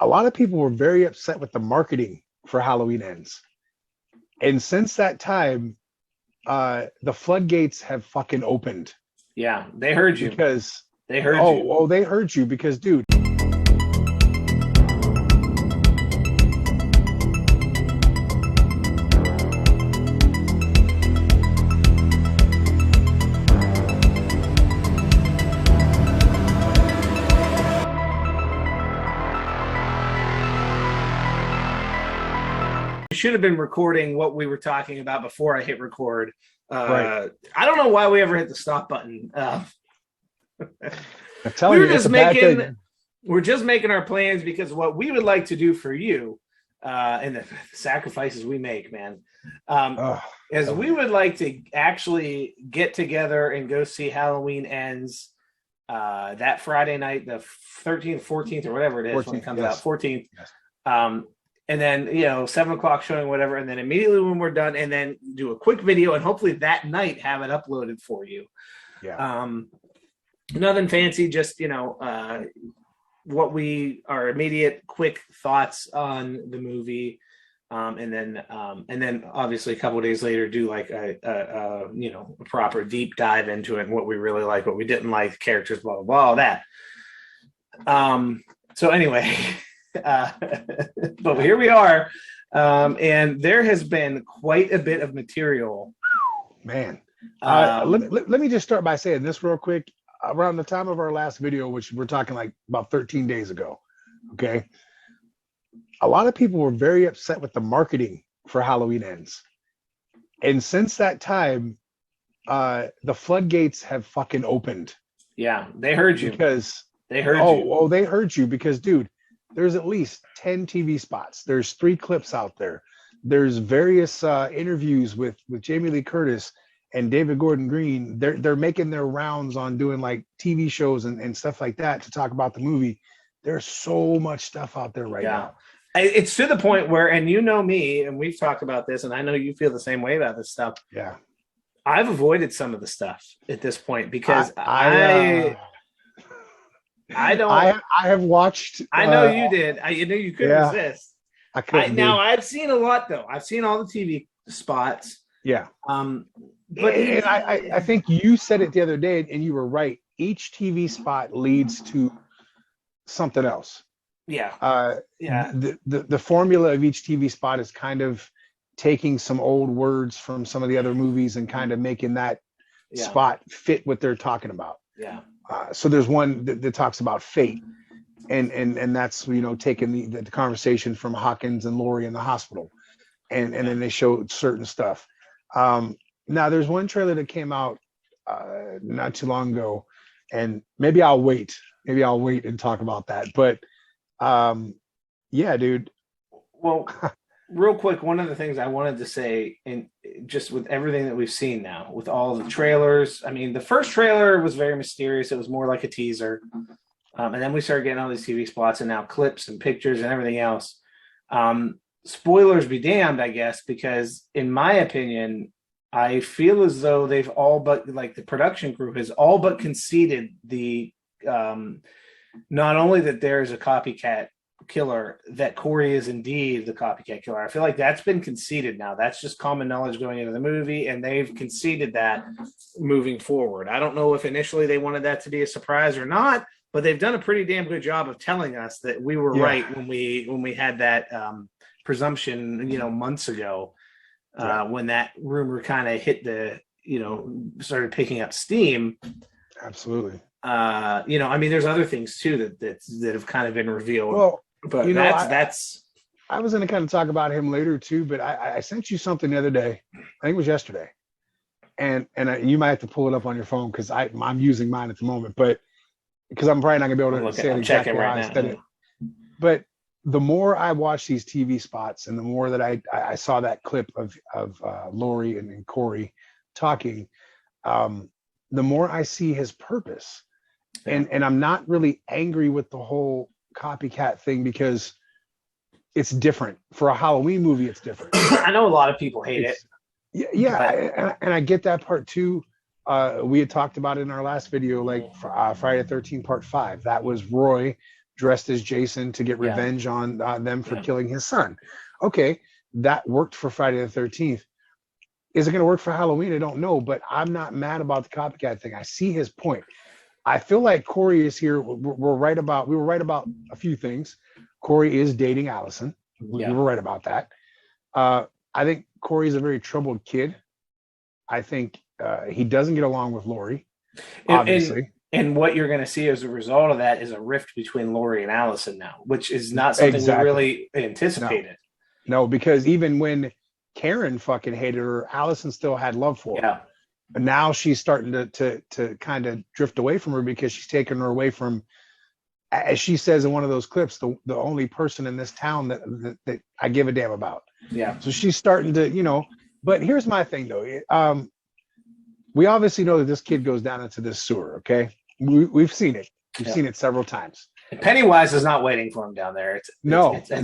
a lot of people were very upset with the marketing for Halloween Ends. And since that time, the floodgates have fucking opened Yeah, they heard you. because They heard you. they heard you because dude, We should have been recording what we were talking about before I hit record. right? I don't know why we ever hit the stop button. I'm We telling were you, it's just a bad making thing. we're just making our plans because what we would like to do for you, and the sacrifices we make, man, um, Oh, is tell we me. would like to actually get together and go see Halloween Ends that Friday night, the 13th, 14th, or whatever it is when it 14th, comes out, yes, 14th. yes, Um, and then 7 o'clock showing, whatever, and then immediately when we're done, and then do a quick video, and hopefully that night have it uploaded for you. yeah. Um, Nothing fancy, just what our immediate quick thoughts on the movie, and then obviously a couple of days later do like a proper deep dive into it and what we really like, what we didn't like, characters, blah blah blah, all that. So anyway, but here we are, and there has been quite a bit of material. Man, Um, let me just start by saying this real quick. Around the time of our last video, which we're talking like about 13 days ago, okay, a lot of people were very upset with the marketing for Halloween Ends. And since that time, the floodgates have fucking opened yeah, they heard you. because They heard you. they heard you because dude, there's at least 10 TV spots. There's 3 clips out there. There's various interviews with Jamie Lee Curtis and David Gordon Green. They're making their rounds on doing like TV shows and stuff like that to talk about the movie. There's so much stuff out there right Yeah. now. It's to the point where, and you know me, and we've talked about this, and I know you feel the same way about this stuff. Yeah. I've avoided some of the stuff at this point I because I I don't. I have watched I know you did. You know you couldn't yeah, resist. I couldn't, Now dude. I've seen a lot though. I've seen all the TV spots. Yeah. Um, but And I think you said it the other day and you were right. Each TV spot leads to something else. yeah, Uh, yeah, the formula of each TV spot is kind of taking some old words from some of the other movies and kind of making that yeah, spot fit what they're talking about. yeah, So there's one that talks about fate, and that's taking the conversation from Hawkins and Laurie in the hospital, and then they showed certain stuff. Now there's one trailer that came out not too long ago, and maybe I'll wait. Maybe I'll wait and talk about that. But yeah, dude. Well, real quick, one of the things I wanted to say, and just with everything that we've seen now, with all the trailers, I mean, the first trailer was very mysterious. It was more like a teaser. And then we started getting all these TV spots and now clips and pictures and everything else. Spoilers be damned, I guess, because in my opinion, I feel as though they've all but, like, the production crew has all but conceded not only that there's a copycat killer, that Corey is indeed the copycat killer. I feel like that's been conceded now. That's just common knowledge going into the movie, and they've conceded that moving forward. I don't know if initially they wanted that to be a surprise or not, but they've done a pretty damn good job of telling us that we were right when we had that presumption, months ago, when that rumor kind of hit started picking up steam. Absolutely. I mean, there's other things too that have kind of been revealed. Well, But that's I was going to kind of talk about him later too, but I sent you something the other day. I think it was yesterday, and you might have to pull it up on your phone because I'm using mine at the moment, but because I'm probably not going to be able to say it exactly how I said it. But the more I watch these TV spots, and the more that I saw that clip of Laurie and Corey talking, the more I see his purpose, and I'm not really angry with the whole copycat thing because it's different. For a Halloween movie, it's different. I know a lot of people hate it. Yeah, and I get that part too. We had talked about it in our last video, like Friday the 13th Part 5. That was Roy dressed as Jason to get revenge on them for killing his son. Okay, that worked for Friday the 13th. Is it going to work for Halloween? I don't know, but I'm not mad about the copycat thing. I see his point. I feel like Corey is here. We were right about a few things. Corey is dating Allison. We were right about that. I think Corey's a very troubled kid. I think he doesn't get along with Lori, obviously. And what you're going to see as a result of that is a rift between Lori and Allison now, which is not something we really anticipated. No, because even when Karen fucking hated her, Allison still had love for her. But now she's starting to kind of drift away from her because she's taking her away from, as she says in one of those clips, the only person in this town that I give a damn about. Yeah. So she's starting to, but here's my thing though. We obviously know that this kid goes down into this sewer. Okay. We've seen it. We've seen it several times. And Pennywise is not waiting for him down there. It's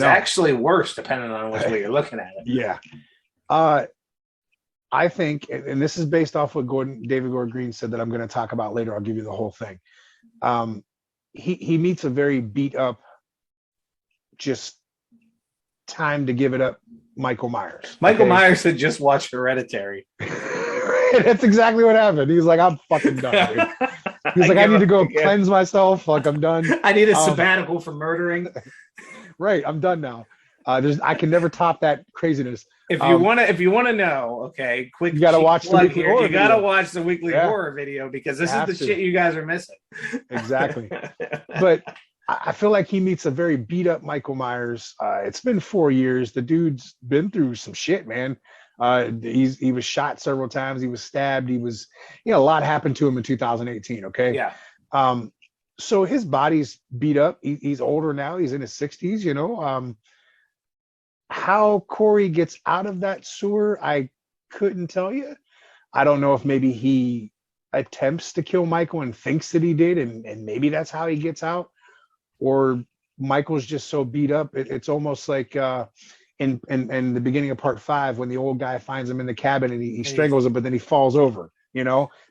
actually worse depending on which way you're looking at it. Yeah. I think, and this is based off what David Gordon Green said that I'm going to talk about later. I'll give you the whole thing. He meets a very beat up, just time to give it up, Michael Myers. Michael Myers had just watched Hereditary. That's exactly what happened. He's like, I'm fucking done, dude. He's like, I need to go cleanse myself. Like, I'm done. I need a sabbatical from murdering. Right. I'm done now. I can never top that craziness. If you want to know, okay, quick. You got to watch the weekly horror. You got to watch the weekly horror video because this is the shit you guys are missing. Exactly. But I feel like he meets a very beat up Michael Myers. It's been 4 years. The dude's been through some shit, man. He was shot several times. He was stabbed. He was, a lot happened to him in 2018. Okay. Yeah. So his body's beat up. He's older now. He's in his 60s. How Corey gets out of that sewer, I couldn't tell you. I don't know if maybe he attempts to kill Michael and thinks that he did, and maybe that's how he gets out, or Michael's just so beat up. It's almost like in the beginning of part 5 when the old guy finds him in the cabin and he strangles him, but then he falls over.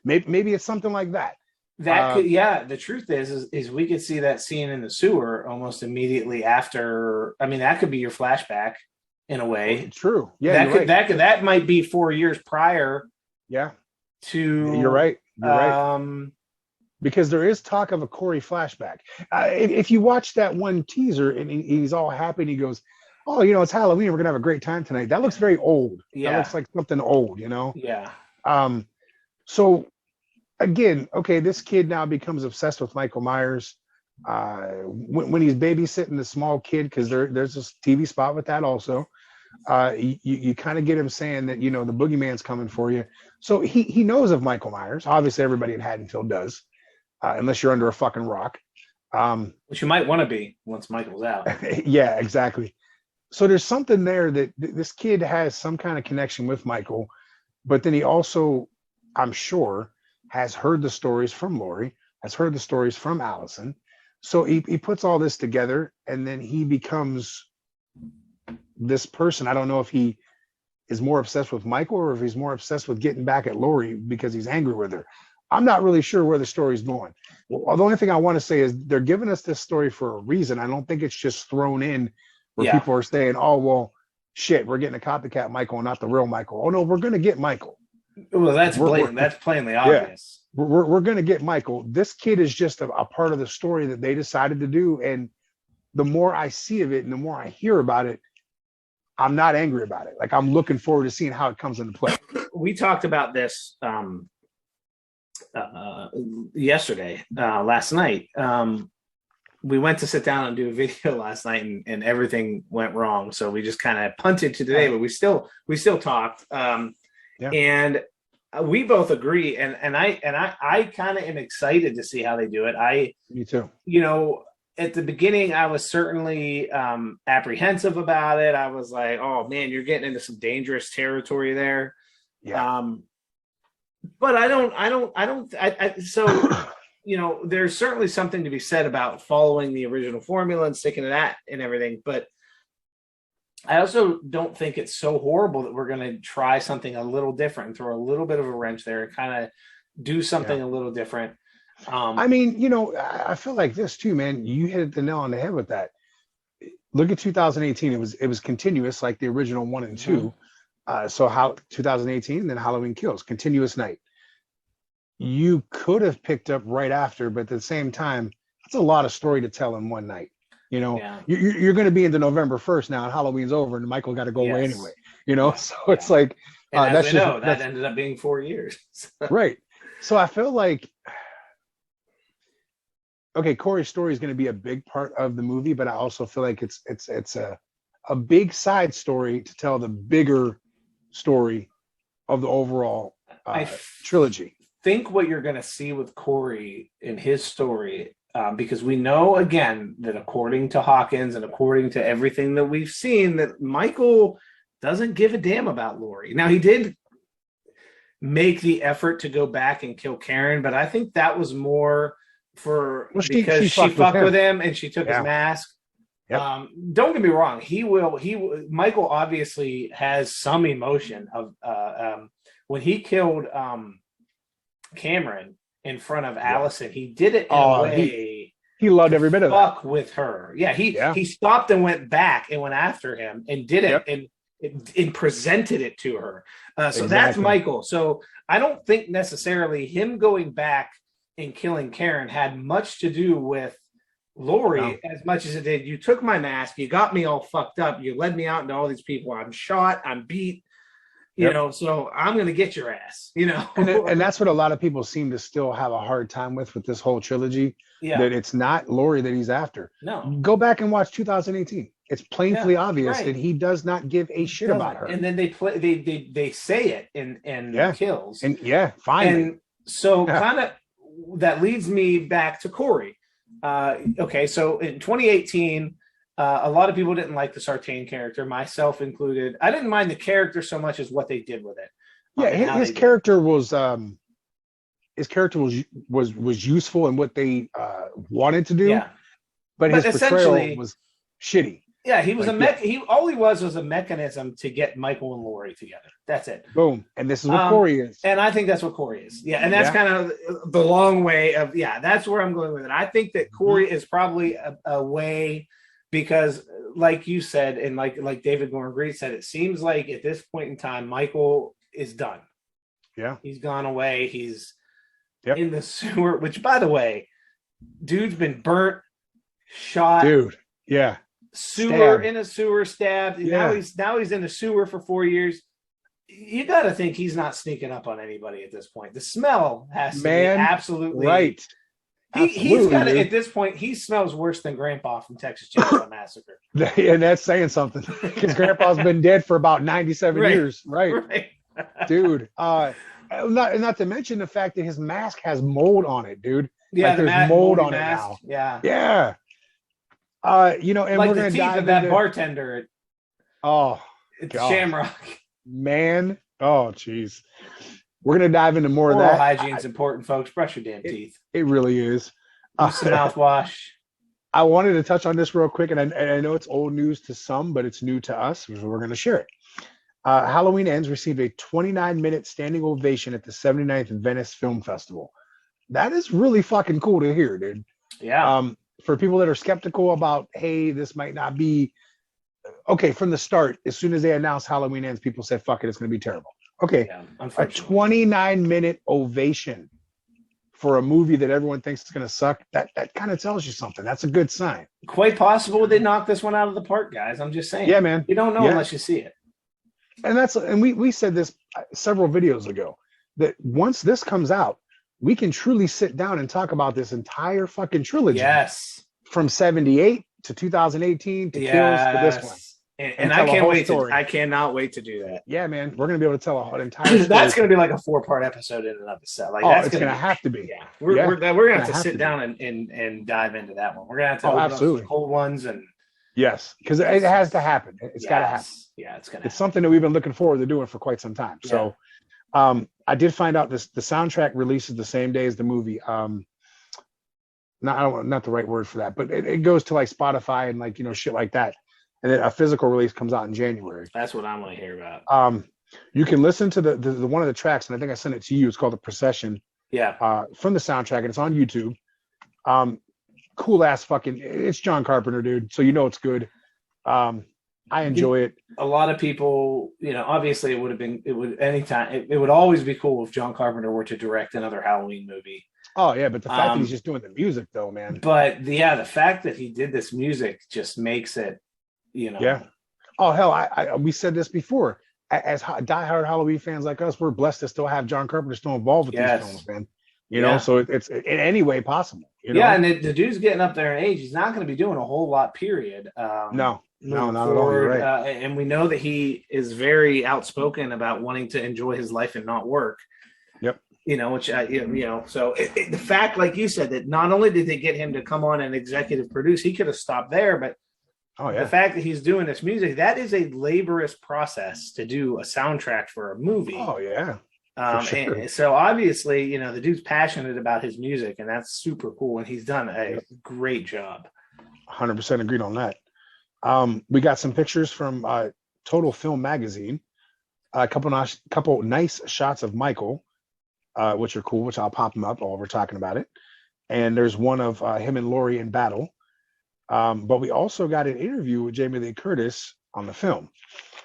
Maybe it's something like that. That could, the truth is we could see that scene in the sewer almost immediately after. I mean, that could be your flashback in a way. True. Yeah. That might be 4 years prior. Yeah. To you're right. You're right. Because there is talk of a Corey flashback. If you watch that one teaser and he's all happy and he goes, "Oh, it's Halloween. We're gonna have a great time tonight." That looks very old. Yeah. That looks like something old. Yeah. So again, okay, this kid now becomes obsessed with Michael Myers. When he's babysitting the small kid, because there's this TV spot with that also. You kind of get him saying that the boogeyman's coming for you. So he knows of Michael Myers. Obviously, everybody in Haddonfield does, unless you're under a fucking rock. Which you might want to be once Michael's out. Yeah, exactly. So there's something there that this kid has some kind of connection with Michael, but then he also, I'm sure, has heard the stories from Lori, has heard the stories from Allison. So he puts all this together, and then he becomes this person. I don't know if he is more obsessed with Michael or if he's more obsessed with getting back at Lori because he's angry with her. I'm not really sure where the story's going. Well, the only thing I want to say is they're giving us this story for a reason. I don't think it's just thrown in where people are saying, "Oh, well, shit, we're getting a copycat Michael and not the real Michael." Oh no, we're going to get Michael. Well, that's blatant. That's plainly obvious. Yeah, we're going to get Michael. This kid is just a part of the story that they decided to do. And the more I see of it and the more I hear about it, I'm not angry about it. Like, I'm looking forward to seeing how it comes into play. We talked about this yesterday, last night. We went to sit down and do a video last night, and everything went wrong. So we just kind of punted to today, but we still talked. And we both agree, and I kind of am excited to see how they do it. Me too. At the beginning, I was certainly apprehensive about it. I was like, "Oh man, you're getting into some dangerous territory there." Yeah. But so there's certainly something to be said about following the original formula and sticking to that and everything. But I also don't think it's so horrible that we're going to try something a little different and throw a little bit of a wrench there and kind of do something a little different. I mean, I feel like this too, man. You hit the nail on the head with that. Look at 2018. It was continuous, like the original one and two. So how 2018, then Halloween Kills, continuous night. You could have picked up right after, but at the same time, that's a lot of story to tell in one night. Yeah. You're going to be into November 1st now, and Halloween's over, and Michael got to go away Yes. anyway. Yeah. So it's like And as that's we just know, that that's ended up being 4 years. right. So I feel like okay, Corey's story is going to be a big part of the movie, but I also feel like it's a big side story to tell the bigger story of the overall I trilogy. think what you're going to see with Corey in his story, because we know again that according to Hawkins and according to everything that we've seen, that Michael doesn't give a damn about Laurie. Now he did make the effort to go back and kill Karen, but I think that was more because she fucked with him and she took his mask. Yep. Don't get me wrong. Michael obviously has some emotion of when he killed Cameron in front of Allison. He did it in a way. He loved every bit of that. Fuck with her. Yeah. He stopped and went back and went after him and did it and presented it to her. So that's Michael. So I don't think necessarily him going back and killing Karen had much to do with Laurie as much as it did. You took my mask, you got me all fucked up, you led me out into all these people. I'm shot, I'm beat, you know, so I'm gonna get your ass, and that's what a lot of people seem to still have a hard time with this whole trilogy. That it's not Laurie that he's after. No. Go back and watch 2018. It's plainly obvious that he does not give a shit about her. And then they say it in Kills. And finally. And so kind of that leads me back to Corey. Okay, so in 2018, a lot of people didn't like the Sartain character, myself included. I didn't mind the character so much as what they did with it. Yeah, his character was useful in what they wanted to do. Yeah. But his portrayal was shitty. Yeah, he was all he was a mechanism to get Michael and Laurie together. That's it. Boom. And this is what Corey is. And I think that's what Corey is. Yeah, and that's kind of the long way of that's where I'm going with it. I think that Corey is probably a way because like you said, and like David Gordon Green said, it seems like at this point in time, Michael is done. Yeah. He's gone away. He's in the sewer, which by the way, dude's been burnt, shot. Dude. Yeah. Sewer in a sewer, stabbed. Now he's in a sewer for 4 years. You got to think he's not sneaking up on anybody at this point. The smell has to be absolutely right. He's got to, at this point, he smells worse than Grandpa from Texas Chainsaw Massacre. And that's saying something because Grandpa's been dead for about 97 years. Right. Dude. Not to mention the fact that his mask has mold on it, dude. Yeah, there's mold on it now. Yeah. Yeah. And like we're the gonna teeth dive of that into, bartender at Shamrock. Man. Oh, jeez. We're gonna dive into more of that. Hygiene's important, folks. Brush your damn teeth. It really is. Use some mouthwash. I wanted to touch on this real quick, and I know it's old news to some, but it's new to us, so we're gonna share it. Halloween Ends received a 29-minute standing ovation at the 79th Venice Film Festival. That is really fucking cool to hear, dude. Yeah. For people that are skeptical about, hey, this might not be okay from the start. As soon as they announced Halloween Ends, people said, "Fuck it, it's going to be terrible." Okay, a 29-minute ovation for a movie that everyone thinks is going to suck. That kind of tells you something. That's a good sign. Quite possible they knock this one out of the park, guys. I'm just saying. Yeah, man. You don't know unless you see it. And we said this several videos ago that once this comes out, we can truly sit down and talk about this entire fucking trilogy. Yes. From 78 to 2018 to Kills to this one. And I can't wait I cannot wait to do that. Yeah, man. We're going to be able to tell an entire story. That's going to be like a 4-part episode in and of itself. Like, it's going to have to be. Yeah. We're going to have to sit down and dive into that one. We're going to have to absolutely. Cold ones and yes, because it has to happen. It's got to happen. Yeah, it's something that we've been looking forward to doing for quite some time. So I did find out the soundtrack releases the same day as the movie. Not the right word for that, but it goes to like Spotify and like, shit like that. And then a physical release comes out in January. That's what I want to hear about. You can listen to the one of the tracks, and I think I sent it to you. It's called The Procession. Yeah. from the soundtrack, and it's on YouTube. Um, cool ass fucking. It's John Carpenter, dude. So you know it's good. I enjoy it. A lot of people, obviously it would anytime it would always be cool if John Carpenter were to direct another Halloween movie. Oh yeah, but the fact that he's Um, just doing the music though, man. but the fact that he did this music just makes it, Yeah. Oh hell, we said this before. As diehard Halloween fans like us, we're blessed to still have John Carpenter still involved with these films, yes, man. yeah, So it's in any way possible. yeah, and the dude's getting up there in age. He's not going to be doing a whole lot, period. No, Moving not at all. You're forward, right. and we know that he is very outspoken about wanting to enjoy his life and not work. Yep. Which so the fact, like you said, that not only did they get him to come on and executive produce, he could have stopped there, but Oh the yeah. fact that he's doing this music, that is a laborious process to do a soundtrack for a movie. Oh yeah. For sure. And so obviously, the dude's passionate about his music, and that's super cool. And he's done a great job. 100% agreed on that. We got some pictures from Total Film Magazine. A couple nice shots of Michael, which are cool, which I'll pop them up while we're talking about it. And there's one of him and Laurie in battle. But we also got an interview with Jamie Lee Curtis on the film.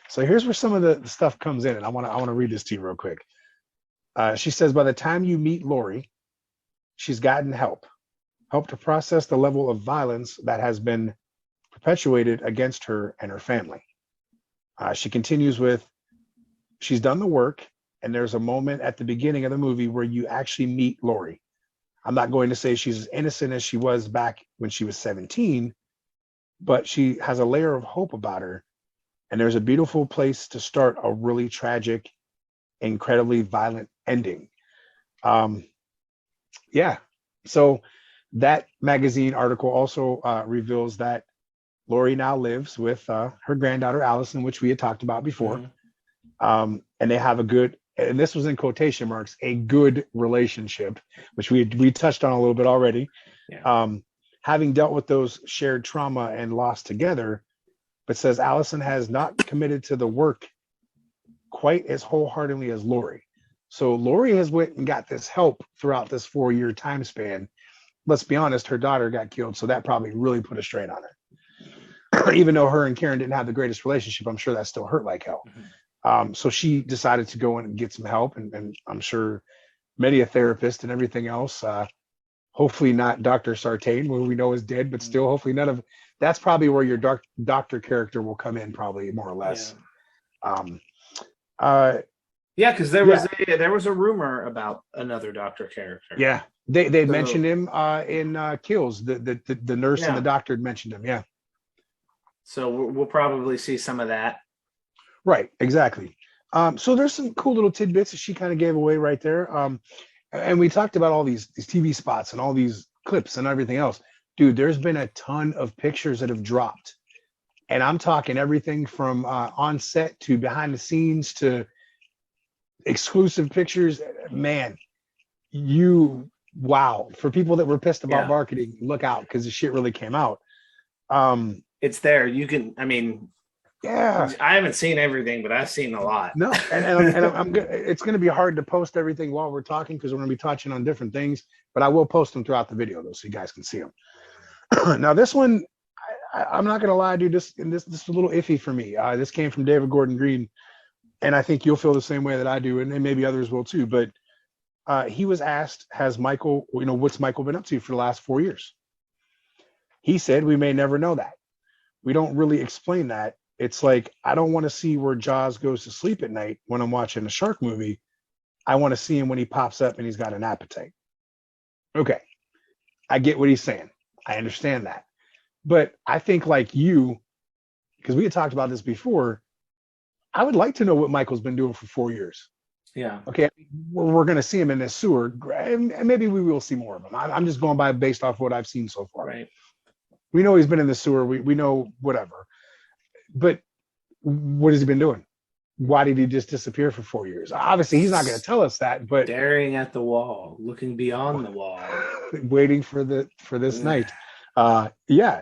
So here's where some of the stuff comes in, and I want to read this to you real quick. She says, by the time you meet Laurie, she's gotten help to process the level of violence that has been perpetuated against her and her family. She continues with, she's done the work, and there's a moment at the beginning of the movie where you actually meet Laurie. I'm not going to say she's as innocent as she was back when she was 17, but she has a layer of hope about her. And there's a beautiful place to start a really tragic, incredibly violent ending. Yeah. So that magazine article also reveals that Laurie now lives with her granddaughter, Allison, which we had talked about before. Mm-hmm. And they have a good, and this was in quotation marks, a good relationship, which we touched on a little bit already. Yeah. Having dealt with those shared trauma and loss together, but says Allison has not committed to the work quite as wholeheartedly as Laurie. So Laurie has went and got this help throughout this 4-year time span. Let's be honest, her daughter got killed, so that probably really put a strain on her. Even though her and Karen didn't have the greatest relationship, I'm sure that still hurt like hell. Mm-hmm. So she decided to go in and get some help, and I'm sure many a therapist and everything else. Hopefully not Dr. Sartain, who we know is dead, but still hopefully none of that's probably where your doctor character will come in, probably more or less. Yeah, because there was a rumor about another doctor character. Yeah, they mentioned him in Kills. The nurse and the doctor had mentioned him. Yeah. So we'll probably see some of that. Right, exactly. So there's some cool little tidbits that she kind of gave away right there. And we talked about all these TV spots and all these clips and everything else. Dude, there's been a ton of pictures that have dropped. And I'm talking everything from on set to behind the scenes to exclusive pictures. Man, wow. For people that were pissed about marketing, look out, because the shit really came out. It's there. Yeah, I haven't seen everything, but I've seen a lot. No, and I'm good. It's going to be hard to post everything while we're talking because we're going to be touching on different things. But I will post them throughout the video though, so you guys can see them. Now this one, I'm not going to lie, dude. This is a little iffy for me. This came from David Gordon Green, and I think you'll feel the same way that I do, and maybe others will too. But he was asked, "Has Michael, what's Michael been up to for the last 4 years?" He said, "We may never know that. We don't really explain that. It's like, I don't want to see where Jaws goes to sleep at night when I'm watching a shark movie. I want to see him when he pops up and he's got an appetite." Okay. I get what he's saying. I understand that. But I think like you, because we had talked about this before, I would like to know what Michael's been doing for 4 years. Yeah. Okay. We're going to see him in this sewer, and maybe we will see more of him. I'm just going by based off what I've seen so far. Right. We know he's been in the sewer. We know whatever. But what has he been doing? Why did he just disappear for 4 years? Obviously, he's not going to tell us that, but staring at the wall, looking beyond the wall, waiting for this night. Yeah.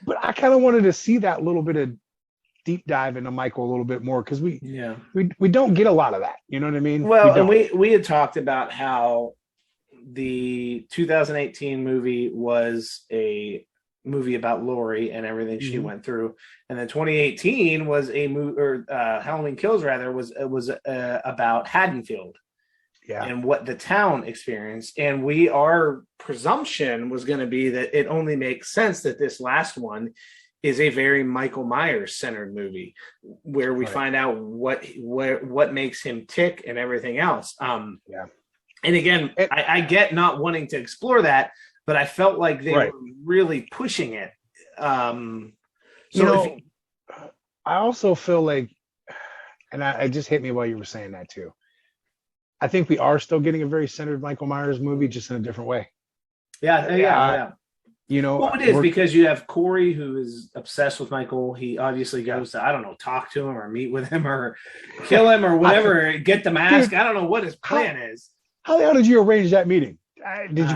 But I kind of wanted to see that little bit of deep dive into Michael a little bit more, because we don't get a lot of that. You know what I mean? Well, and we had talked about how the 2018 movie was a movie about Lori and everything she Mhm. went through, and then 2018 was a movie, or Halloween Kills rather was about Haddonfield Yeah. and what the town experienced. And our presumption was going to be that it only makes sense that this last one is a very Michael Myers centered movie where we Right. find out what makes him tick and everything else. Yeah. And again, And, I get not wanting to explore that, but I felt like they right. were really pushing it. Um, You so know, I also feel like, and it just hit me while you were saying that too. I think we are still getting a very centered Michael Myers movie, just in a different way. yeah. You know, Well, it is because you have Corey, who is obsessed with Michael. He obviously goes to, I don't know, talk to him or meet with him or kill him or whatever, get the mask. Dude, I don't know what his plan is. how the hell did you arrange that meeting? Did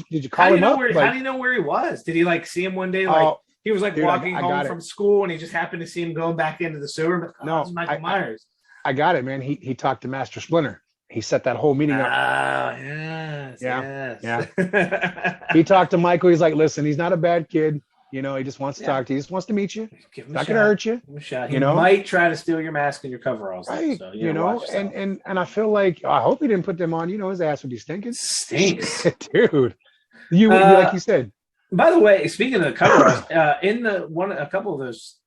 you call him up? How do you know where he was? Did he like see him one day? Like he was like dude, walking I home got from school and he just happened to see him going back into the sewer. But, No, it's Michael Myers. I got it, man. He talked to Master Splinter. He set that whole meeting up. Yes. Yeah. He talked to Michael. He's like, listen, he's not a bad kid. You know, he just wants to talk to you. He just wants to meet you. Give him Not going to hurt you. Give him a shot. He You know? might try to steal your mask and your coveralls. Right. So, you know, watch yourself. and I feel like, I hope he didn't put them on. You know, his ass would be stinking. Stinks. Dude. You would be like you said. By the way, speaking of the coveralls, in a couple of those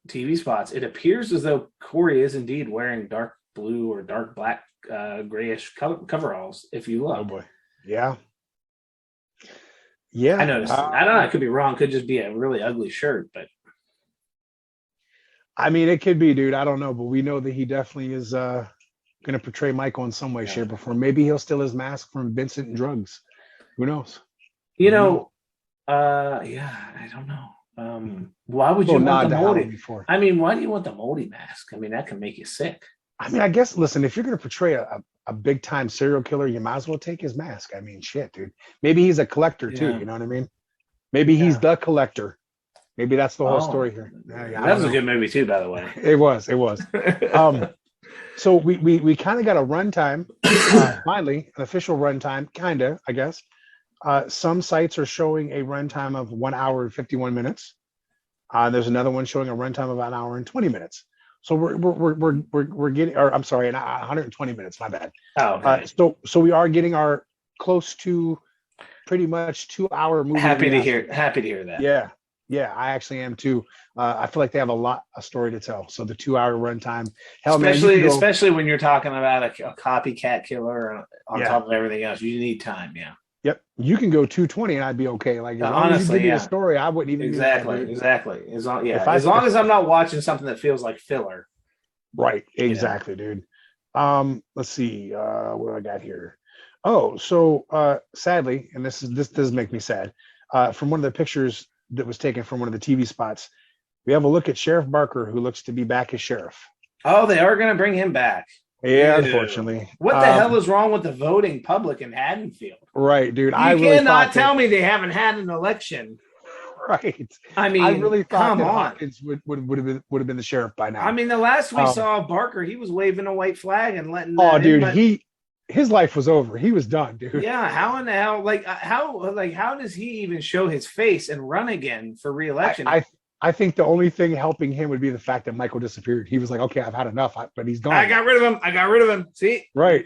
TV spots, it appears as though Corey is indeed wearing dark blue or dark black, grayish coveralls. If you look, Oh boy, yeah. I noticed. I don't know. I could be wrong. Could just be a really ugly shirt, but I mean, it could be, dude. I don't know, but we know that he definitely is going to portray Michael in some way, shape, or form. Maybe he'll steal his mask from Vincent and drugs. Who knows? I don't know. Why would you want the moldy? I mean, why do you want the moldy mask? I mean, that can make you sick. I mean, I guess, listen, if you're going to portray a big time serial killer, you might as well take his mask. I mean, shit, dude. Maybe he's a collector too. You know what I mean? Maybe he's the collector. Maybe that's the whole story here. That was a good movie too, by the way. It was. So we kind of got a runtime, finally, an official runtime, kind of, I guess. Some sites are showing a runtime of 1 hour and 51 minutes. There's another one showing a runtime of an hour and 20 minutes. So we're getting, or I'm sorry, 120 minutes. My bad. Oh, okay. So we are getting our close to pretty much 2 hour movie. Happy to hear that. Yeah, I actually am too. I feel like they have a story to tell. So the 2 hour runtime, hell, especially when you're talking about a copycat killer on top of everything else, you need time. Yeah. Yep, you can go 220 and I'd be okay. Like, as long as you give me a story, I wouldn't even exactly. As long as I'm not watching something that feels like filler. Right, exactly, dude. Let's see, what do I got here? Oh, so sadly, and this does make me sad. From one of the pictures that was taken from one of the TV spots, we have a look at Sheriff Barker, who looks to be back as sheriff. Oh, they are going to bring him back. Yeah, unfortunately. What the hell is wrong with the voting public in Haddonfield? Right, dude. You cannot tell me they haven't had an election. Right. I mean, I really thought that on. Hopkins would have been the sheriff by now. I mean, the last we saw of Barker, he was waving a white flag and letting. His life was over. He was done, dude. Yeah. How in the hell? How does he even show his face and run again for re-election? I think the only thing helping him would be the fact that Michael disappeared. He was like, okay, I've had enough, but he's gone. I got rid of him. See? Right.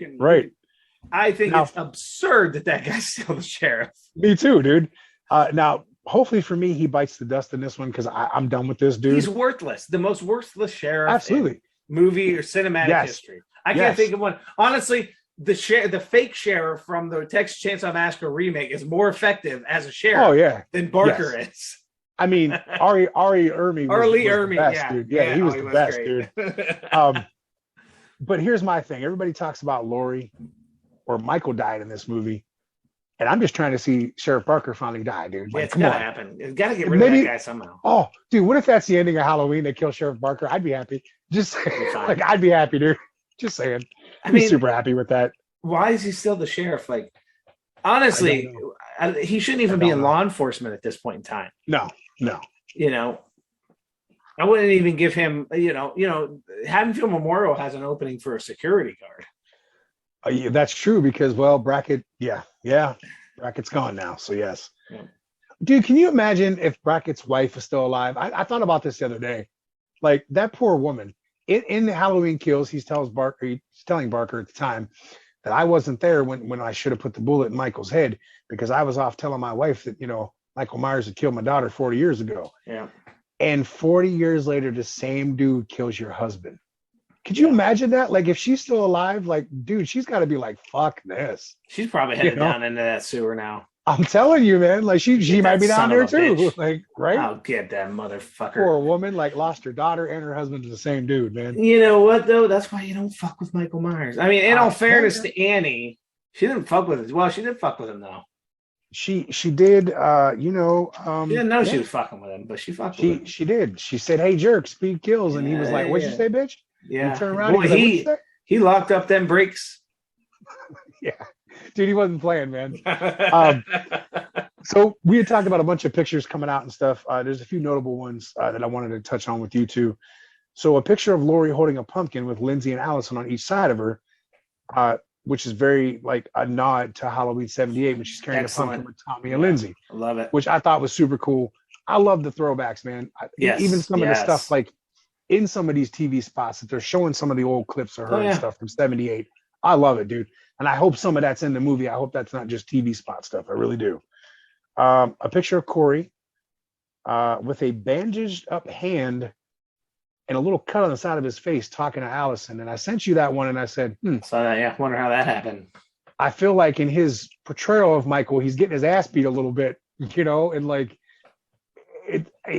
I think it's absurd that guy's still the sheriff. Me too, dude. Now, hopefully for me, he bites the dust in this one because I'm done with this dude. He's worthless. The most worthless sheriff absolutely in movie or cinematic history. I can't think of one. Honestly, the fake sheriff from the Texas Chainsaw Massacre remake is more effective as a sheriff than Barker is. I mean, Ari Ermey was the best, dude. Yeah, he was the best, dude. But here's my thing. Everybody talks about Lori or Michael died in this movie. And I'm just trying to see Sheriff Barker finally die, dude. Like, it's got to happen. It's got to get rid of that guy somehow. Oh, dude, what if that's the ending of Halloween? They kill Sheriff Barker. I'd be happy. Just like, I'd be happy, dude. Just saying. I'd be super happy with that. Why is he still the sheriff? Like, honestly, he shouldn't even be in law enforcement at this point in time. No. You know, I wouldn't even give him, Haddonfield Memorial has an opening for a security guard. Yeah, that's true because, Brackett, yeah, Yeah, Brackett's gone now. So yes, Yeah. dude, can you imagine if Brackett's wife is still alive? I thought about this the other day. Like that poor woman in Halloween Kills, he's telling Barker at the time that I wasn't there when I should have put the bullet in Michael's head because I was off telling my wife that Michael Myers had killed my daughter 40 years ago. Yeah. And 40 years later, the same dude kills your husband. Could you imagine that? Like, if she's still alive, like, dude, she's got to be like, fuck this. She's probably headed down into that sewer now. I'm telling you, man. Like, she might be down there too. Bitch. Like, right? I'll get that motherfucker. Poor woman, like, lost her daughter and her husband to the same dude, man. You know what, though? That's why you don't fuck with Michael Myers. I mean, in all fairness to Annie, she didn't fuck with him. Well, she did fuck with him, though. She did, she didn't know she was fucking with him, but she fucked with him. She did. She said, "Hey, jerk, speed kills," and he was like, "What'd you say, bitch?" Yeah. He turned around. Boy, he locked up them brakes. Yeah, dude, he wasn't playing, man. So we had talked about a bunch of pictures coming out and stuff. There's a few notable ones that I wanted to touch on with you too. So a picture of Lori holding a pumpkin with Lindsay and Allison on each side of her, which is very like a nod to Halloween '78 when she's carrying a pumpkin with Tommy and Lindsay. I love it. Which I thought was super cool. I love the throwbacks, man. Even some of the stuff like in some of these TV spots that they're showing some of the old clips of her and stuff from '78. I love it, dude. And I hope some of that's in the movie. I hope that's not just TV spot stuff. I really do. A picture of Corey with a bandaged up hand and a little cut on the side of his face talking to Allison. And I sent you that one and I said, So wonder how that happened. I feel like in his portrayal of Michael, he's getting his ass beat a little bit, and like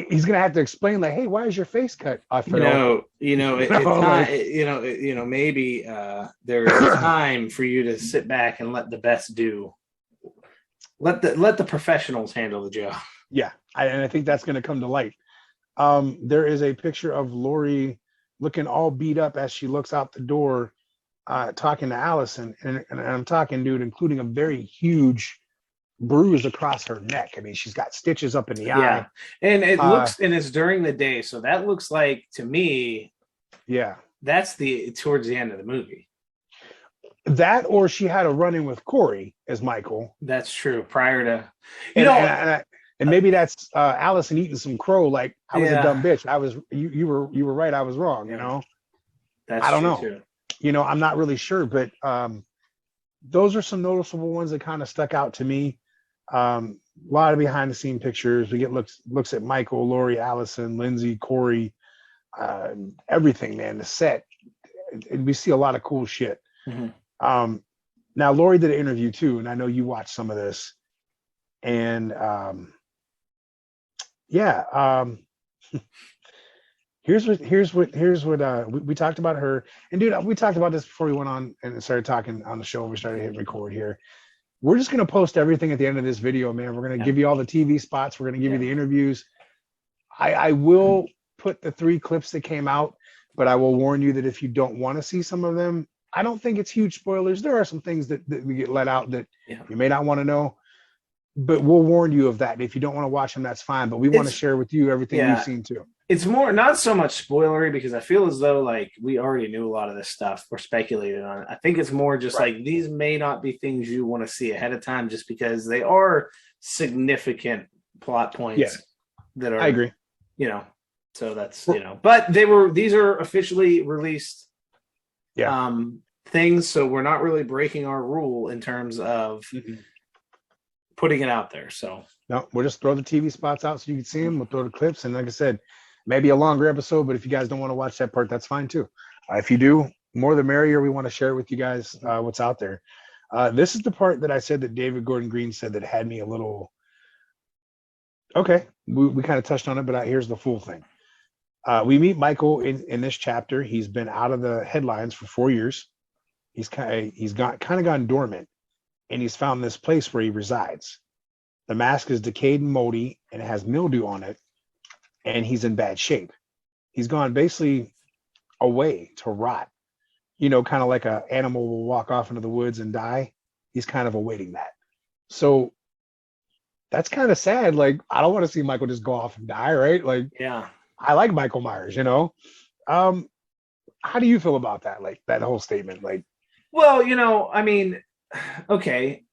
he's gonna have to explain, like, hey, why is your face cut? It's not, maybe there is a time for you to sit back and let the best do. Let the professionals handle the job. Yeah, and I think that's going to come to light. There is a picture of Lori looking all beat up as she looks out the door, talking to Allison, and I'm talking, dude, including a very huge bruise across her neck. I mean, she's got stitches up in the eye. And it looks, and it's during the day, so that looks like to me, that's towards the end of the movie. That, or she had a run-in with Corey as Michael. That's true. Prior to, and maybe that's Allison eating some crow. Like, I was a dumb bitch. You were right. I was wrong. That's I don't know. Too. I'm not really sure, but those are some noticeable ones that kind of stuck out to me. A lot of behind-the-scene pictures. We get looks at Michael, Lori, Allison, Lindsay, Corey, everything. Man, the set. And we see a lot of cool shit. Mm-hmm. Now Lori did an interview too, and I know you watched some of this, and here's what we talked about her. And dude, we talked about this before we went on and started talking on the show. We started hitting record here. We're just gonna post everything at the end of this video, man. We're gonna give you all the TV spots. We're gonna give you the interviews. I will put the 3 clips that came out, but I will warn you that if you don't want to see some of them, I don't think it's huge spoilers. There are some things that we get let out that you may not want to know, but we'll warn you of that. If you don't want to watch them, that's fine. But we want to share with you everything we've seen too. It's more, not so much spoilery, because I feel as though like we already knew a lot of this stuff. We're speculating on it. I think it's more just like these may not be things you want to see ahead of time, just because they are significant plot points that are. I agree. So that's but these are officially released. Things, so we're not really breaking our rule in terms of putting it out there. So no, we'll just throw the TV spots out so you can see them. We'll throw the clips, and like I said, maybe a longer episode, but if you guys don't want to watch that part, that's fine too. If you do, more the merrier. We want to share with you guys what's out there. This is the part that I said that David Gordon Green said that had me a little okay. We kind of touched on it, but here's the full thing. We meet Michael in this chapter. He's been out of the headlines for 4 years. He's kind of gone dormant, and he's found this place where he resides. The mask is decayed and moldy, and it has mildew on it, and he's in bad shape. He's gone basically away to rot. Kind of like an animal will walk off into the woods and die. He's kind of awaiting that. So that's kind of sad. Like, I don't want to see Michael just go off and die, right? Like, I like Michael Myers, How do you feel about that? Like that whole statement? Like, well, I mean, okay.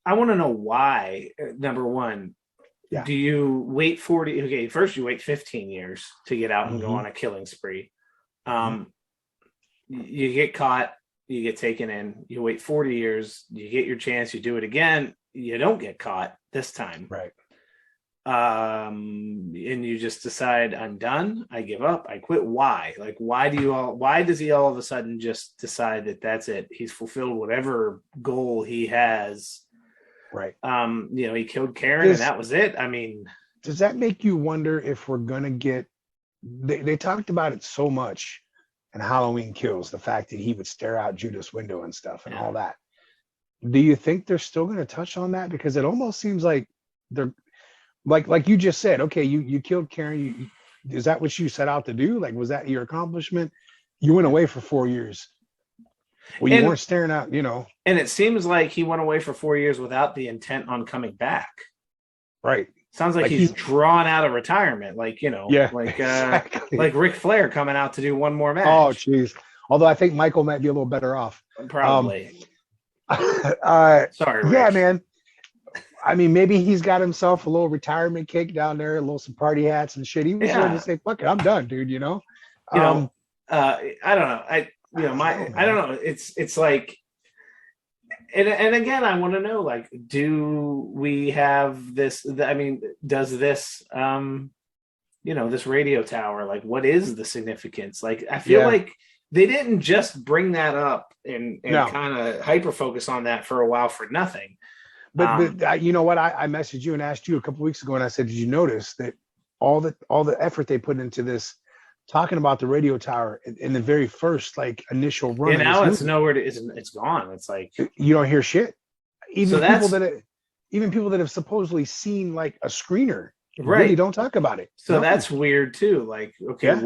I want to know why. Number one, Yeah. do you wait 40? Okay, first you wait 15 years to get out and go Mhm. on a killing spree. Mhm. You get caught, you get taken in, you wait 40 years, you get your chance, you do it again, you don't get caught this time. Right. And you just decide, I'm done, I give up, I quit. Why? Like, why does he all of a sudden just decide that that's it? He's fulfilled whatever goal he has. Right. He killed Karen and that was it. I mean, does that make you wonder if we're gonna get? They talked about it so much in Halloween Kills, the fact that he would stare out Judith's window and stuff and all that. Do you think they're still going to touch on that? Because it almost seems like they're like you just said. Okay, you killed Karen. Is that what you set out to do? Like, was that your accomplishment? You went away for 4 years. Well, you weren't staring out, And it seems like he went away for 4 years without the intent on coming back. Right. Sounds like he's drawn out of retirement, Yeah, exactly. Like Ric Flair coming out to do one more match. Oh, geez. Although I think Michael might be a little better off. Probably. Sorry, Rich. Yeah, man. I mean, maybe he's got himself a little retirement cake down there, some party hats and shit. He was going to say, "Fuck it, I'm done, dude." I don't know. I don't know. It's like. And again, I want to know, like, do we have this? I mean, does this, this radio tower, like, what is the significance? Like, I feel like they didn't just bring that up and kind of hyper focus on that for a while for nothing. But you know what? I messaged you and asked you a couple weeks ago, and I said, did you notice that all the effort they put into this, talking about the radio tower in the very first initial run? And now it's nowhere to, it's gone. It's like you don't hear shit. Even people that have supposedly seen like a screener really don't talk about it. So that's weird too. Like, okay,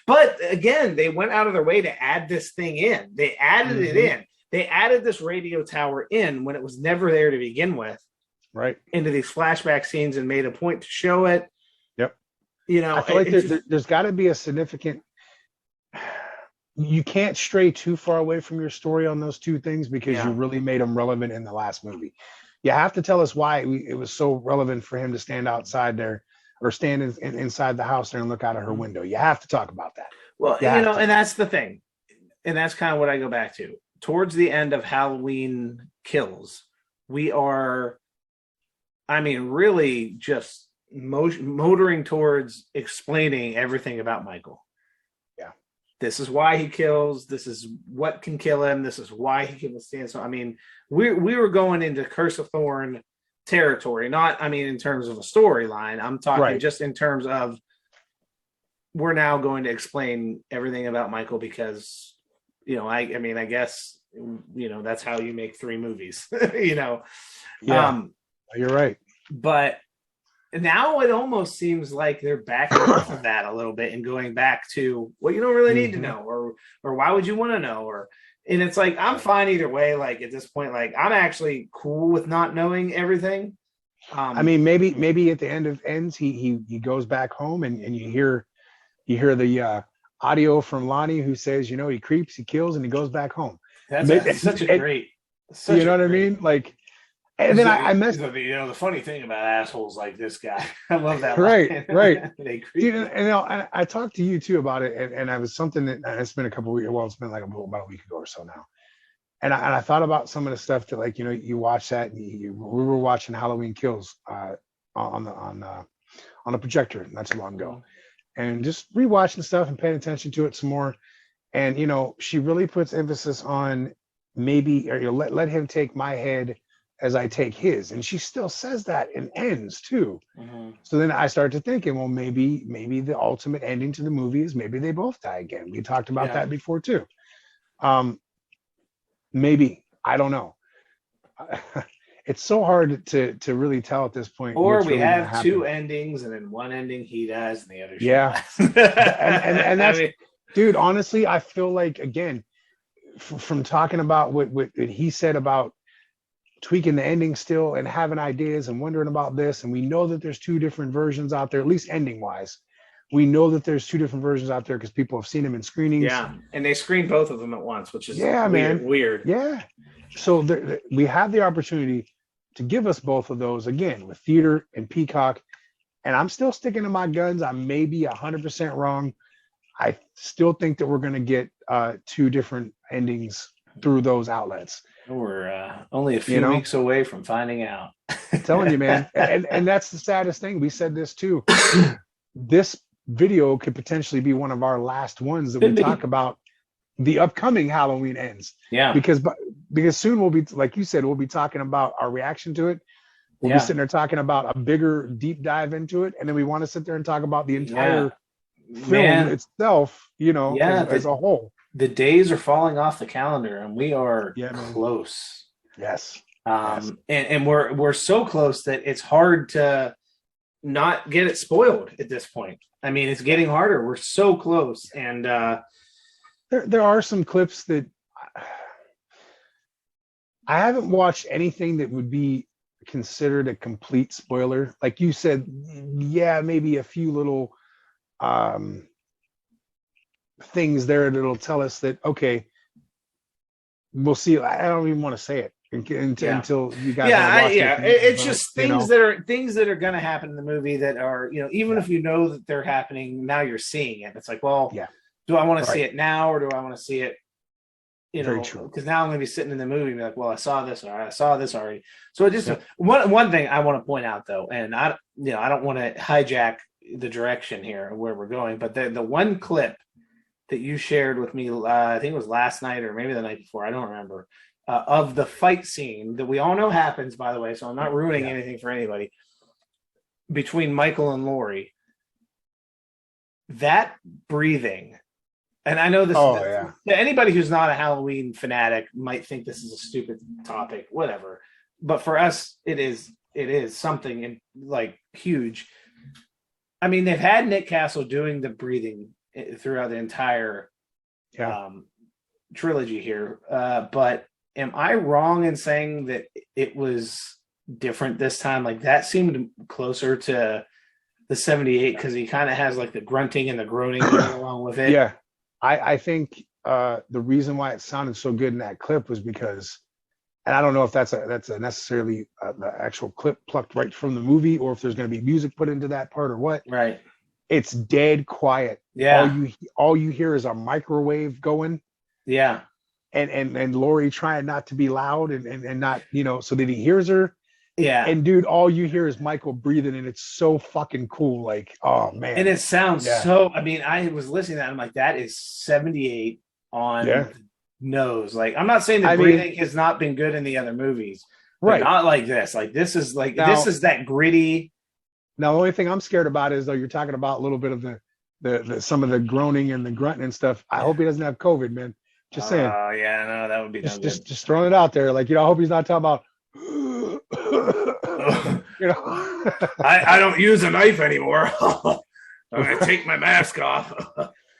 but again, they went out of their way to add this thing in. They added it in. They added this radio tower in when it was never there to begin with. Right. Into these flashback scenes and made a point to show it. Yep. I feel like there's got to be a significant. You can't stray too far away from your story on those two things because you really made them relevant in the last movie. You have to tell us why it was so relevant for him to stand outside there or stand inside the house there and look out of her window. You have to talk about that. Well, and that's the thing. And that's kind of what I go back to. Towards the end of Halloween Kills, we are, really just motoring towards explaining everything about Michael. Yeah. This is why he kills. This is what can kill him. This is why he can withstand. So, we were going into Curse of Thorn territory, not, in terms of a storyline. I'm talking just in terms of we're now going to explain everything about Michael because, I guess, that's how you make 3 movies, Yeah. You're right. But now it almost seems like they're backing off of that a little bit and going back to what you don't really need to know, or why would you want to know, and it's like, I'm fine either way. Like at this point, like I'm actually cool with not knowing everything. Maybe at the end of ends, he goes back home and you hear the audio from Lonnie who says, he creeps, he kills, and he goes back home. That's such a great. You know what I mean? Like. And then I messed. The funny thing about assholes like this guy, I love that. Right. They creep. Dude, and I talked to you too about it, and I was something that it's been a couple of weeks. Well, it's been like about a week ago or so now. And I thought about some of the stuff that you watch that. And we were watching Halloween Kills on a projector not too long ago, and just rewatching stuff and paying attention to it some more. And she really puts emphasis on maybe let him take my head as I take his, and she still says that in ends too. So then I started thinking, well, maybe the ultimate ending to the movie is maybe they both die again. We talked about that before too. Maybe, I don't know. It's so hard to really tell at this point. Or we have 2 endings, and in one ending he dies, and the other and that's dude. Honestly, I feel like again from talking about what he said about tweaking the ending still and having ideas and wondering about this, and we know that there's 2 different versions out there, at least ending wise. We know that there's 2 different versions out there because people have seen them in screenings. Yeah, and they screened both of them at once, which is weird. Weird. Yeah. So we have the opportunity to give us both of those again with theater and Peacock. And I'm still sticking to my guns. I may be 100% wrong. I still think that we're going to get 2 different endings through those outlets. We're only a few weeks away from finding out. I'm telling you, man. And that's the saddest thing. We said this too. This video could potentially be one of our last ones that we talk about the upcoming Halloween ends. Yeah. Because soon we'll be, like you said, we'll be talking about our reaction to it. We'll be sitting there talking about a bigger deep dive into it. And then we want to sit there and talk about the entire film itself, as a whole. The days are falling off the calendar and we are close. Yes. And we're so close that it's hard to not get it spoiled at this point. I mean, it's getting harder. We're so close. And there are some clips that I haven't watched anything that would be considered a complete spoiler. Like you said, maybe a few little things there that'll tell us that, okay, we'll see. I don't even want to say it until you guys it's just things that are going to happen in the movie that are, even if you know that they're happening, now you're seeing it. It's like, well, do I want to see it now or do I want to see it, because now I'm going to be sitting in the movie and be like, well, I saw this already. So it just one thing I want to point out though, and I don't want to hijack the direction here of where we're going, but the one clip that you shared with me, I think it was last night or maybe the night before, I don't remember, of the fight scene that we all know happens, by the way, so I'm not ruining anything for anybody, between Michael and Laurie. That breathing, and I know this, anybody who's not a Halloween fanatic might think this is a stupid topic, whatever, but for us, it is something like huge. I mean, they've had Nick Castle doing the breathing throughout the entire trilogy here, but am I wrong in saying that it was different this time? Like that seemed closer to the 78 because he kind of has like the grunting and the groaning going along with it. Yeah, I think the reason why it sounded so good in that clip was because, and I don't know if that's a necessarily the actual clip plucked right from the movie or if there's going to be music put into that part or what. Right. It's dead quiet. Yeah. All you hear is a microwave going. Yeah. And Laurie trying not to be loud and not, so that he hears her. Yeah. And dude, all you hear is Michael breathing and it's so fucking cool. Like, oh man. And it sounds so, I mean, I was listening to that. I'm like, that is 78 on the nose. Like, I'm not saying the breathing has not been good in the other movies. Right. Not like this. Like this is that gritty. Now, the only thing I'm scared about is though you're talking about a little bit of the some of the groaning and the grunting and stuff. I hope he doesn't have COVID, man. Just saying. Oh yeah, no, that would be just throwing it out there. Like, I hope he's not talking about I don't use a knife anymore. I'm gonna take my mask off.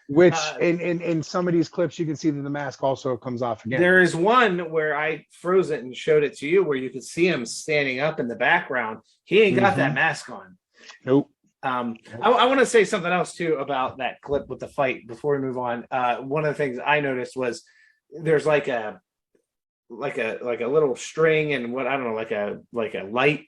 Which in some of these clips you can see that the mask also comes off again. There is one where I froze it and showed it to you where you could see him standing up in the background. He ain't got that mask on. Nope. I want to say something else too about that clip with the fight before we move on. One of the things I noticed was there's like a little string and what I don't know, like a light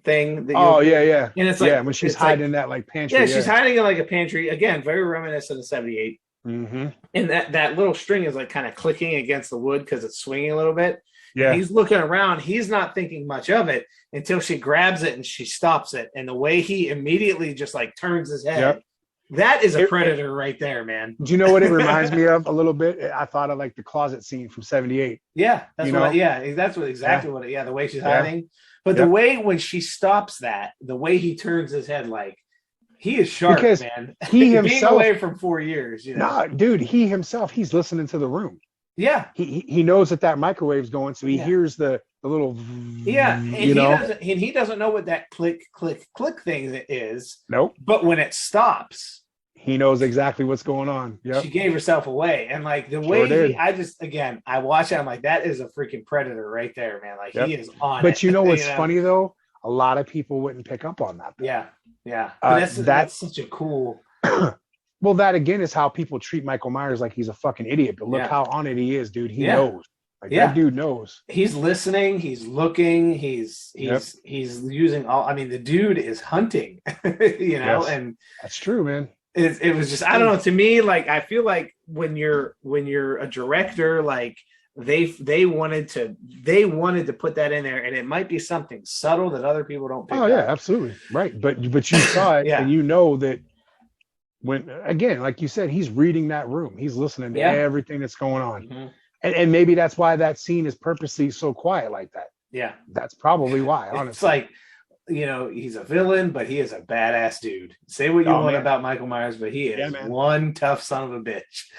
thing. That and it's like when she's hiding in that like pantry. Yeah, she's hiding in like a pantry. Again, very reminiscent of 78. Mm-hmm. And that little string is like kind of clicking against the wood because it's swinging a little bit. Yeah, he's looking around. He's not thinking much of it until she grabs it and she stops it. And the way he immediately just like turns his head, that is a predator right there, man. Do you know what it reminds me of a little bit? I thought of like the closet scene from 78. Yeah, that's exactly what. Yeah, the way she's hiding, but the way when she stops that, the way he turns his head, like he is sharp, because man. He himself being away from 4 years, Nah, dude, he himself, he's listening to the room. Yeah, he knows that microwave's going, so he hears the little and he doesn't know what that click thing is. Nope. But when it stops, he knows exactly what's going on. Yeah, she gave herself away, and like the way I watch it, I'm like, that is a freaking predator right there, man. Like he is on. But you know what's funny though? A lot of people wouldn't pick up on that. Though. Yeah. But that's such a cool. Well, that again is how people treat Michael Myers like he's a fucking idiot. But look how on it he is, dude. He knows. Like Yeah. that dude knows. He's listening. He's looking. He's using all. I mean, the dude is hunting. Yes. And That's true, man. it was just, I don't know. To me, like, I feel like when you're a director, like they wanted to put that in there, and it might be something subtle that other people don't pick Oh yeah, up. absolutely. Right. But you saw it Yeah. and you know that when, again, like you said, he's reading that room. He's listening to Yeah. everything that's going on. Mhm. And maybe that's why that scene is purposely so quiet like that. Yeah. That's probably why, honestly. It's like, he's a villain, but he is a badass dude. Say what you Oh, want man. about Michael Myers, but he is Yeah, man. one tough son of a bitch.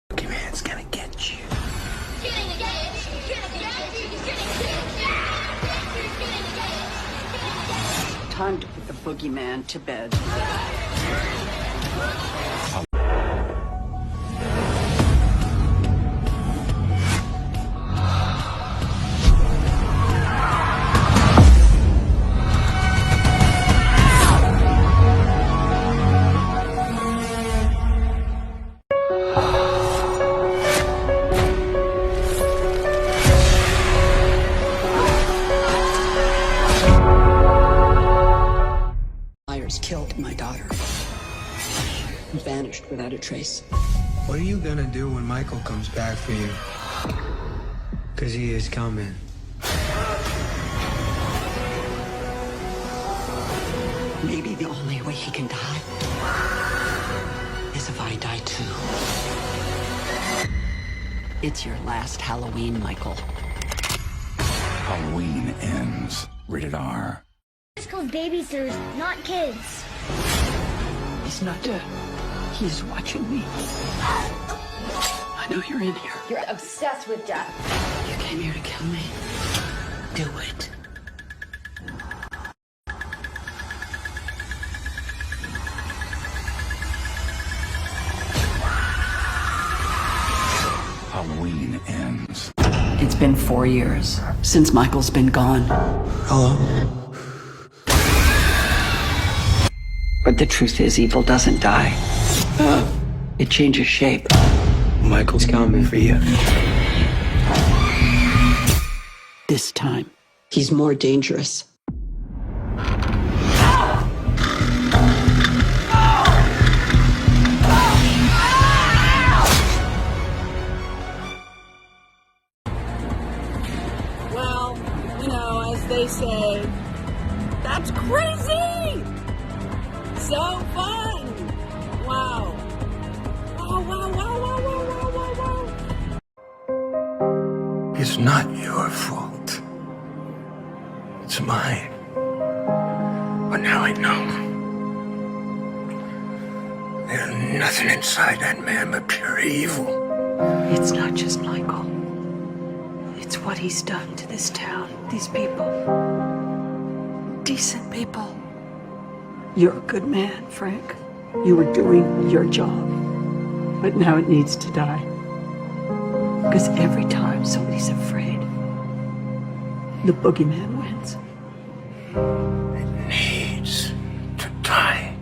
Boogeyman's gonna get you. Time to put the boogeyman to bed. Myers killed my daughter. He vanished without a trace. What are you gonna do when Michael comes back for you? Cause he is coming. Maybe the only way he can die is if I die too. It's your last Halloween, Michael. Halloween ends. Rated R. It's called babysitters, not kids. He's not dead. He's watching me. I know you're in here. You're obsessed with death. You came here to kill me. Do it. Halloween ends. It's been 4 years since Michael's been gone. Hello? But the truth is, evil doesn't die. It changes shape. Michael's coming for you. This time, he's more dangerous. Well, as they say, that's crazy! So fun! Wow. Wow, wow, wow, wow, wow, wow, wow, wow. It's not your fault. It's mine. But now I know. There's nothing inside that man but pure evil. It's not just Michael. It's what he's done to this town, these people. Decent people. You're a good man, Frank. You were doing your job. But now it needs to die. Because every time somebody's afraid, the boogeyman wins. It needs to die.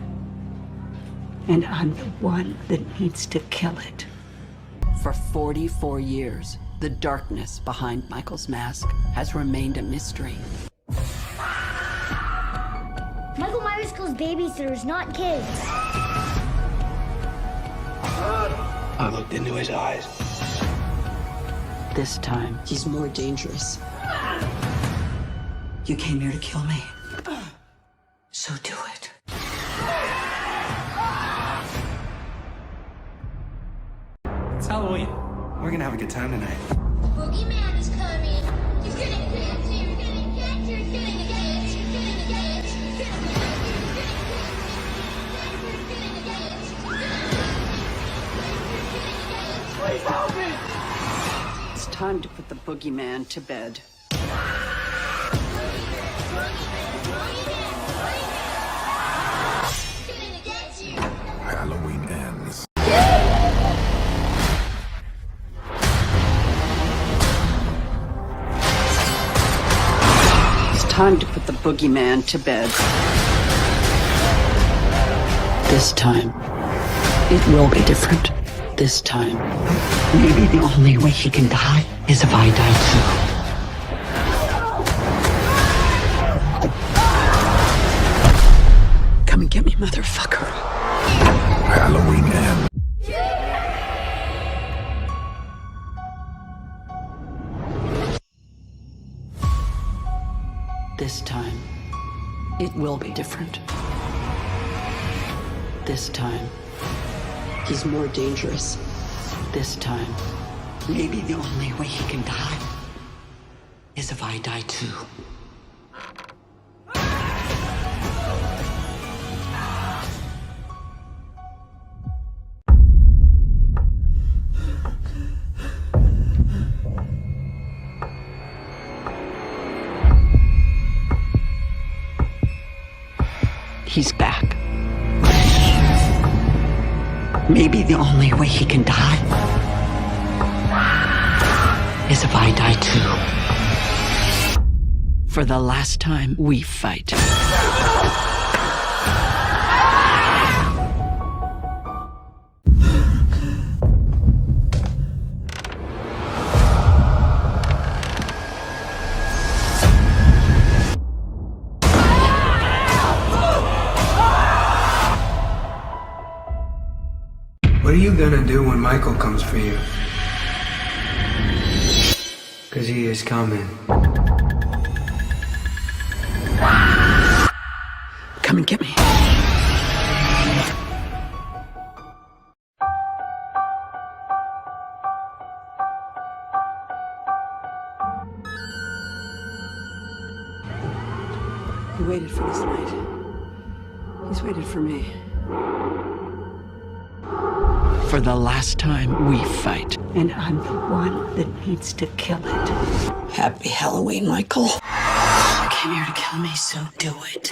And I'm the one that needs to kill it. For 44 years, the darkness behind Michael's mask has remained a mystery. Michael Myers kills babysitters, not kids. I looked into his eyes. This time, he's more dangerous. You came here to kill me. So do it. It's Halloween. We're gonna have a good time tonight. The boogeyman is coming. He's gonna get you, you're gonna get you, you're gonna get you, you're gonna get you, you're gonna get you. It's time to put the boogeyman to bed. time to put the boogeyman to bed. This time, it will be different. This time, maybe the only way he can die is if I die too. Come and get me, motherfucker. Halloween ends. This time, it will be different. This time, he's more dangerous. This time, maybe the only way he can die is if I die too. He's back. Maybe the only way he can die is if I die too. For the last time we fight. What are you gonna do when Michael comes for you? 'Cause he is coming. Come and get me. He waited for this night. He's waited for me. For the last time we fight. And I'm the one that needs to kill it. Happy Halloween, Michael. You came here to kill me, so do it.